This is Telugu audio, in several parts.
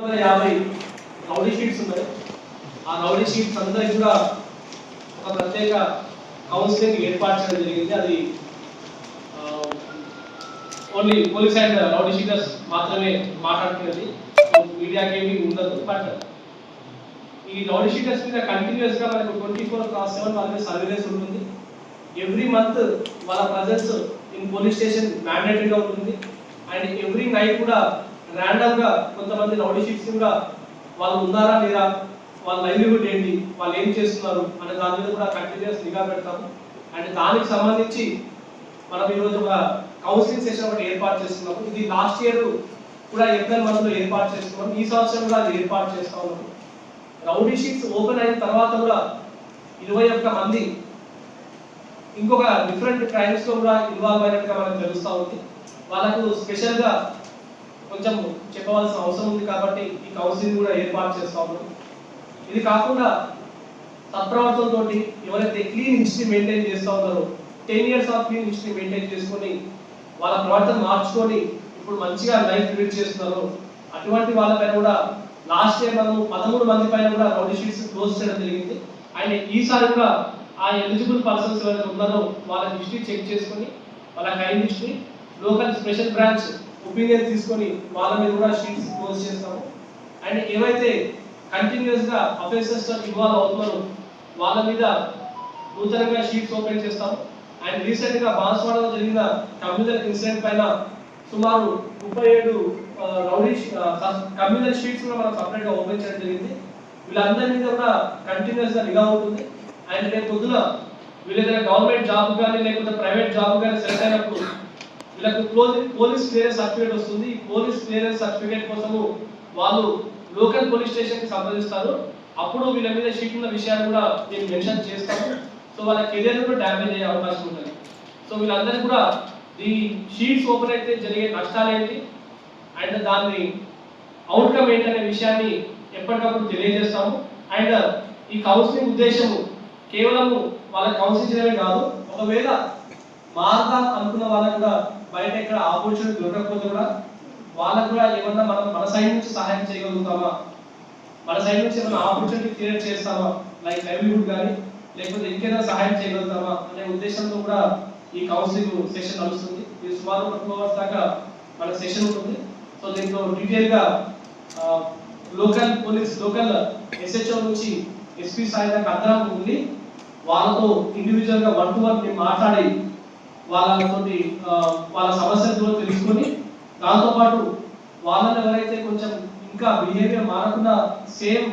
50 రౌడీ షీట్స్ ఉన్నాయి. ఆ రౌడీ షీట్స్ అందరికీ కూడా ఒక ప్రత్యేక కౌన్సిలింగ్ ఏర్పాటు చేయడం జరిగింది. అది only police and rowdy sheeters మాత్రమే మాట్లాడుతున్నది, మీడియాకి ఏమీ ఉండదు. బట్ ఈ రౌడీ షీటర్స్ మీద కంటిన్యూస్ గా మనకు 24/7 వాళ్ళ సర్వేలెన్స్ ఉంటుంది. ఎవ్రీ మంత్ వాళ్ళ ప్రజెన్స్ ఇన్ పోలీస్ స్టేషన్ మ్యాండేటరీగా ఉంటుంది. అండ్ ఎవ్రీ నైట్ కూడా ర్యాండమ్ గా కొంతమంది రౌడీ షీట్స్ కూడా వాళ్ళు ఉన్నారా లేదా, వాళ్ళ లైవ్లీహుడ్ ఏంటి, వాళ్ళు ఏం చేస్తున్నారు అనే దాని మీద కూడా కంటిన్యూస్ నిఘా పెడతాము. అండ్ దానికి సంబంధించి మనం ఈరోజు ఒక కౌన్సిలింగ్ సెషన్ ఒకటి ఏర్పాటు చేస్తున్నాము. ఇది లాస్ట్ ఇయర్ కూడా ఏప్రిల్ మంత్ లో ఏర్పాటు చేస్తున్నాం. ఈ సంవత్సరం కూడా అది ఏర్పాటు చేస్తా ఉన్నాము. రౌడీ షీట్స్ ఓపెన్ అయిన తర్వాత కూడా 21 మంది ఇంకొక డిఫరెంట్ క్రైమ్స్ లో కూడా ఇన్వాల్వ్ అయినట్టుగా మనకు తెలుస్తూ ఉంది. వాళ్ళకు స్పెషల్ గా కొంచెం చెప్పవలసిన అవసరం ఉంది కాబట్టి ఈ కౌన్సిలింగ్ కూడా ఏర్పాటు చేస్తా ఉన్నాం. ఇది కాకుండా సత్ప్రవర్తనతో ఎవరైతే క్లీన్ హిస్టరీ మెయింటైన్ చేస్తూ ఉన్నారో, 10 years of clean history maintain చేసుకొని వాళ్ళ ప్రవర్తన మార్చుకొని ఇప్పుడు మంచిగా లైఫ్ లీడ్ చేస్తున్నారు, అటువంటి వాళ్ళపైన కూడా లాస్ట్ ఇయర్ మనం 13 మంది పైన కూడా రౌడీ షీట్స్ క్లోజ్ చేయడం జరిగింది. అండ్ ఈసారి కూడా ఆ ఎలిజిబుల్ పర్సన్స్ ఎవరైతే ఉన్నారో వాళ్ళ హిస్టరీ చెక్ చేసుకొని వాళ్ళ crime history local special branch opinion తీసుకొని వాళ్ళ మీద కూడా షీట్స్ క్లోజ్ చేస్తాము. అండ్ ఏవైతే కంటిన్యూస్ గా అఫెన్సెస్ తో ఇన్వాల్వ్ అవుతున్నారో వాళ్ళ మీద నూతనంగా షీట్స్ ఓపెన్ చేస్తాము. అండ్ రీసెంట్ గా బాన్స్వాడలో జరిగిన కమ్యూనల్ ఇన్సిడెంట్ పైన సుమారు 37 రౌడీ కమ్యూనల్ షీట్స్ కూడా మనం సపరేట్ గా ఓపెన్ చేయడం జరిగింది. వీళ్ళందరి మీద కూడా కంటిన్యూస్ గా నిఘా ఉంటుంది. అండ్ రేపు పొద్దున వీళ్ళేదైనా గవర్నమెంట్ జాబ్ కానీ లేకపోతే ప్రైవేట్ జాబ్ కానీ సెలెక్ట్ అయినప్పుడు వీళ్ళకు పోలీస్ క్లియరెన్స్ సర్టిఫికేట్ వస్తుంది. ఈ పోలీస్ క్లియరెన్స్ సర్టిఫికేట్ కోసము వాళ్ళు లోకల్ పోలీస్ స్టేషన్ కి సంప్రదిస్తారు. అప్పుడు వీళ్ళ మీద షీట్ ఉన్న విషయాన్ని కూడా నేను మెన్షన్ చేస్తాము. సో వాళ్ళ కెరియర్ కూడా డ్యామేజ్ అయ్యే అవకాశం ఉంటుంది. సో వీళ్ళందరూ కూడా ఈ షీట్స్ ఓపెన్ అయితే జరిగే నష్టాలు ఏంటి అండ్ దాని అవుట్కమ్ ఏంటనే విషయాన్ని ఎప్పటికప్పుడు తెలియజేస్తాము. అండ్ ఈ కౌన్సిలింగ్ ఉద్దేశము కేవలం వాళ్ళకి కౌన్సిలింగ్ చేయడమే కాదు, ఒకవేళ మారదాం అనుకున్న వాళ్ళకు కూడా బయట ఎక్కడ ఆపర్చునిటీ దొరకకపోతే కూడా వాళ్ళకు కూడా ఏమన్నా మనం మన సైడ్ నుంచి సహాయం చేయగలుగుతామా, మన సైడ్ నుంచి ఏమైనా ఆపర్చునిటీ క్రియేట్ చేస్తామా, లైక్ లైవ్లీహుడ్ కానీ లేకపోతే ఇంకేదైనా సహాయం చేయగలుగుతామా అనే ఉద్దేశంతో కూడా ఈ కౌన్సిలింగ్ సెషన్ నడుస్తుంది. ఇది సుమారు 2 hours దాకా మన సెషన్ ఉంటుంది. సో దీంట్లో డీటెయిల్ గా లోకల్ SHO నుంచి SP స్థాయి దాకా అందరం ఉండి వాళ్ళతో ఇండివిజువల్ గా 1-to-1 మాట్లాడి వాళ్ళతోటి వాళ్ళ సమస్యలు తెలుసుకొని దాంతోపాటు వాళ్ళని ఎవరైతే కొంచెం ఇంకా బిహేవియర్ మారకుండా సేమ్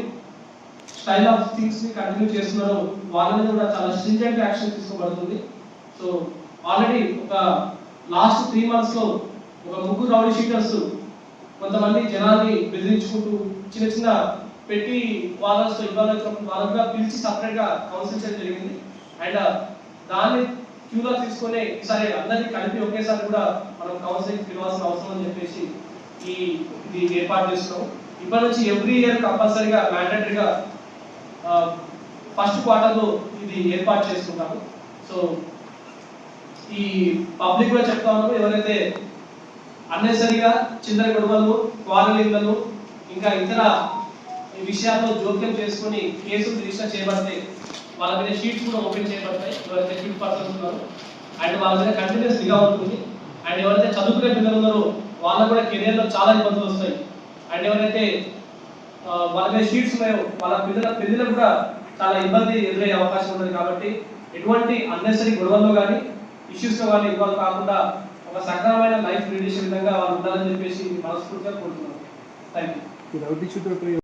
స్టైల్ ఆఫ్ థింగ్స్ ని కంటిన్యూ చేస్తున్నారో వాళ్ళ మీద కూడా చాలా స్ట్రింజెంట్ యాక్షన్ తీసుకోబడుతుంది. సో ఆల్రెడీ ఒక లాస్ట్ 3 months లో ఒక 3 రౌడీ షీటర్స్ కొంతమంది జనాల్ని బెదిరించుకుంటూ చిన్న చిన్న పెట్టి వాళ్ళతో వాళ్ళగా పిలిచి సపరేట్ గా కౌన్సిల్ చేయడం జరిగింది. అండ్ దాన్ని క్యూలో తీసుకొని ఈసారి అందరినీ కలిపి ఒకేసారి కూడా మనం కౌన్సిలింగ్ పిలవాల్సిన అవసరం అని చెప్పేసి ఇది ఏర్పాటు చేస్తున్నాం. ఇప్పటి నుంచి ఎవ్రీ ఇయర్ కంపల్సరీగా మ్యాండేటరీగా ఫస్ట్ క్వార్టర్లో ఇది ఏర్పాటు చేసుకుంటాము. సో ఈ పబ్లిక్ కూడా చెప్తా ఉన్నాము, ఎవరైతే అన్నెసరిగా చిల్లర గొడవలు, క్వారలింగ్లను ఇంకా ఇతర విషయాల్లో జోక్యం చేసుకుని కేసులు రిజిస్టర్ చేయబడితే వాళ్ళ మీద షీట్స్ కూడా ఓపెన్ చేయబడతాయి. ఎవరైతే షీట్ పర్సన్స్ ఉన్నారో అండ్ వాళ్ళ మీద కంటిన్యూస్ నిఘా ఉంటుంది. అండ్ ఎవరైతే చదువుకునే పిల్లలు ఉన్నారో వాళ్ళకు కూడా కెరియర్లో చాలా ఇబ్బందులు వస్తాయి. అండ్ ఎవరైతే వాళ్ళ మీద షీట్స్ ఉన్నాయో వాళ్ళ పిల్లలకు కూడా చాలా ఇబ్బంది ఎదురయ్యే అవకాశం ఉంటుంది. కాబట్టి ఎటువంటి అన్నెసరీ గొడవల్లో కానీ ఇష్యూస్లో కానీ ఇన్వాల్వ్ కాకుండా ఒక సక్రమమైన లైఫ్ లీడ్ చేసే విధంగా వాళ్ళు ఉండాలని చెప్పేసి మనస్ఫూర్తిగా కోరుతున్నాను. Thank you.